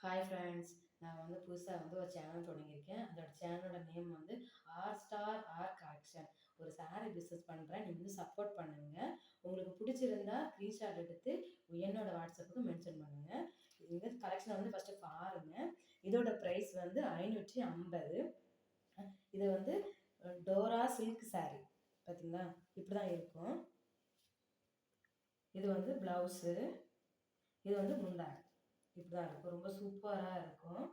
Hi friends, நான் வந்து புதுசாக வந்து ஒரு சேனல் தொடங்கியிருக்கேன். அதோட சேனலோட நேம் வந்து ஆர் ஸ்டார் ஆர் கலெக்ஷன். ஒரு சாரீ பிஸ்னஸ் பண்ணுறேன். நீங்கள் வந்து சப்போர்ட் பண்ணுங்கள். உங்களுக்கு பிடிச்சிருந்தா ஸ்க்ரீன்ஷாட் எடுத்து என்னோட வாட்ஸ்அப்புக்கு மென்ஷன் பண்ணுங்கள். இந்த கலெக்ஷனை வந்து ஃபஸ்ட்டு பாருங்கள். இதோட ப்ரைஸ் வந்து 550. இது வந்து டோரா சில்க் சாரீ. பார்த்தீங்களா, இப்படி தான் இருக்கும். இது வந்து ப்ளவுஸு, இது வந்து முந்தானை. இப்படி தான் இருக்கும். ரொம்ப சூப்பராக இருக்கும்.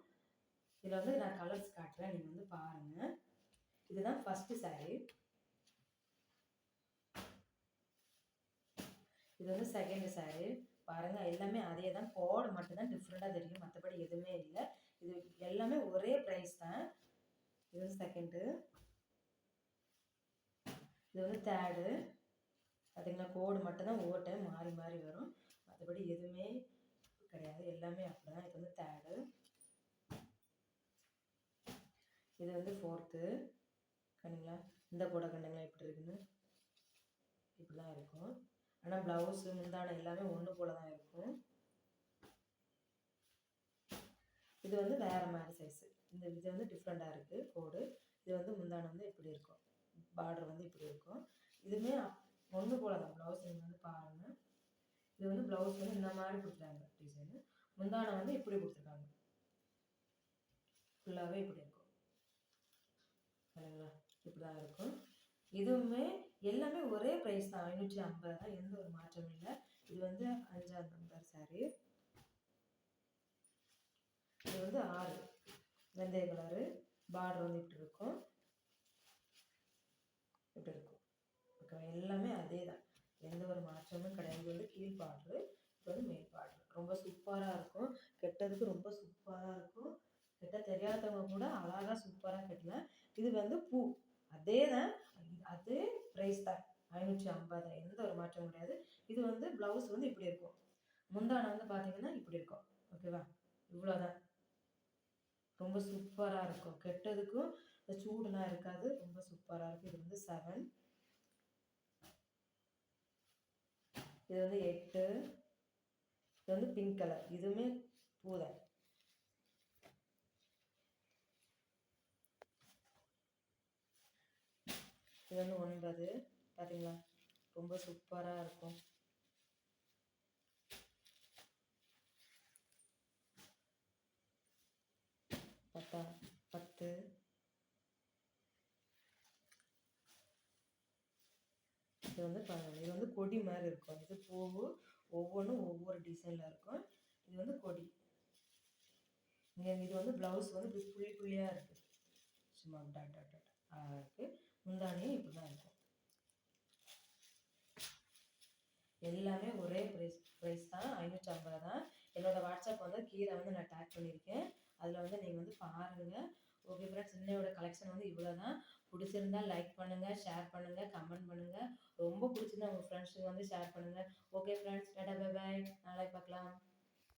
இதில் வந்து நான் கலர்ஸ் காட்டுறேன், நீங்கள் வந்து பாருங்கள். இதுதான் ஃபஸ்ட்டு சாரீ. இது வந்து செகண்ட் சாரீ. பாருங்கள், எல்லாமே அதே தான். கோடு மட்டும்தான் டிஃப்ரெண்ட்டாக தெரியும், மற்றபடி எதுவுமே இல்லை. இது எல்லாமே ஒரே ப்ரைஸ் தான். இது வந்து செகண்டு. இது வந்து தேர்டு. பார்த்தீங்கன்னா, கோடு மட்டும்தான் ஒவ்வொரு டைம் மாறி மாறி வரும், மற்றபடி எதுவுமே கிடையாது. எல்லாமே அப்படி தான். இது வந்து தேர்டு. இது வந்து ஃபோர்த்து. கண்ணுங்களா, இந்த கூட கண்ணுங்களா எப்படி இருக்குன்னு இப்படி தான் இருக்கும். ஆனால் ப்ளவுஸு முந்தானை எல்லாமே ஒன்று போல் தான் இருக்கும். இது வந்து வேறு மாதிரி சைஸு. இது வந்து டிஃப்ரெண்ட்டாக இருக்குது கோடு. இது வந்து முந்தானை வந்து இப்படி இருக்கும், பார்டர் வந்து இப்படி இருக்கும். இதுவுமே ஒன்று போல் தான். ப்ளவுஸ் நீங்கள் வந்து பாருங்கள். இது வந்து ப்ளவுஸ் வந்து இந்த மாதிரி கொடுத்துருக்காங்க டிசைனு. முந்தானை வந்து இப்படி கொடுத்துருக்காங்க, ஃபுல்லாகவே இப்படி இருக்கும். சரிங்களா, இப்படி தான் இருக்கும். இதுவுமே எல்லாமே ஒரே ப்ரைஸ் தான், 550 தான். எந்த ஒரு மாற்றமும் இல்லை. இது வந்து 5ஆம் நம்பர் சாரீ. இது வந்து 6 வெந்தய கலரு. பார்டர் வந்து இப்படி இருக்கும், இப்படி இருக்கும். ஓகே, எல்லாமே அதே தான், எந்த ஒரு மாற்றமும் கிடையாது. இது வந்து கீழ் பார்டரு, இது வந்து மேல் பார்டரு. ரொம்ப சூப்பராக இருக்கும். கெட்டதுக்கு ரொம்ப சூப்பராக இருக்கும். கெட்ட தெரியாதவங்க கூட அழகாக சூப்பராக கட்டலாம். இது வந்து பூ அதே தான், அதே ப்ரைஸ் தான், 550. எந்த ஒரு மாற்றமும் கிடையாது. இது வந்து ப்ளவுஸ் வந்து இப்படி இருக்கும். முந்தானை வந்து பார்த்தீங்கன்னா இப்படி இருக்கும். ஓகேவா, இவ்வளோதான். ரொம்ப சூப்பராக இருக்கும். கெட்டதுக்கும் இந்த சூடுலாம் இருக்காது. ரொம்ப சூப்பராக இருக்கும். இது வந்து 7. இது வந்து 8. இது வந்து பிங்க் கலர். இதுவுமே பூதான். இது வந்து 9. பார்த்தீங்களா, ரொம்ப சூப்பராக இருக்கும். 10. இது வந்து இது வந்து கொடி மாதிரி இருக்கும். இது பூவு ஒவ்வொன்றும் ஒவ்வொரு டிசைனில் இருக்கும். இது வந்து கொடி. இது வந்து ப்ளவுஸ் வந்து புள்ளி புள்ளியாக இருக்குது, சும்மா டாட் டாட் டாட் அழகாக இருக்குது. முந்தானியும் இப்படி தான் இருக்கும். எல்லாமே ஒரே ப்ரைஸ் தான், 550 தான். என்னோடய வாட்ஸ்அப் வந்து கீழே வந்து நான் டேக் பண்ணியிருக்கேன். அதில் வந்து நீங்கள் வந்து பாருங்கள். ஓகே ஃப்ரெண்ட்ஸ், இன்னையோட கலெக்ஷன் வந்து இவ்வளோ தான். பிடிச்சிருந்தா லைக் பண்ணுங்கள், ஷேர் பண்ணுங்கள், கமெண்ட் பண்ணுங்கள். ரொம்ப பிடிச்சிருந்தா உங்கள் ஃப்ரெண்ட்ஸுக்கு வந்து ஷேர் பண்ணுங்கள். Okay friends, tata bye bye. நாளைக்கு பார்க்கலாம்.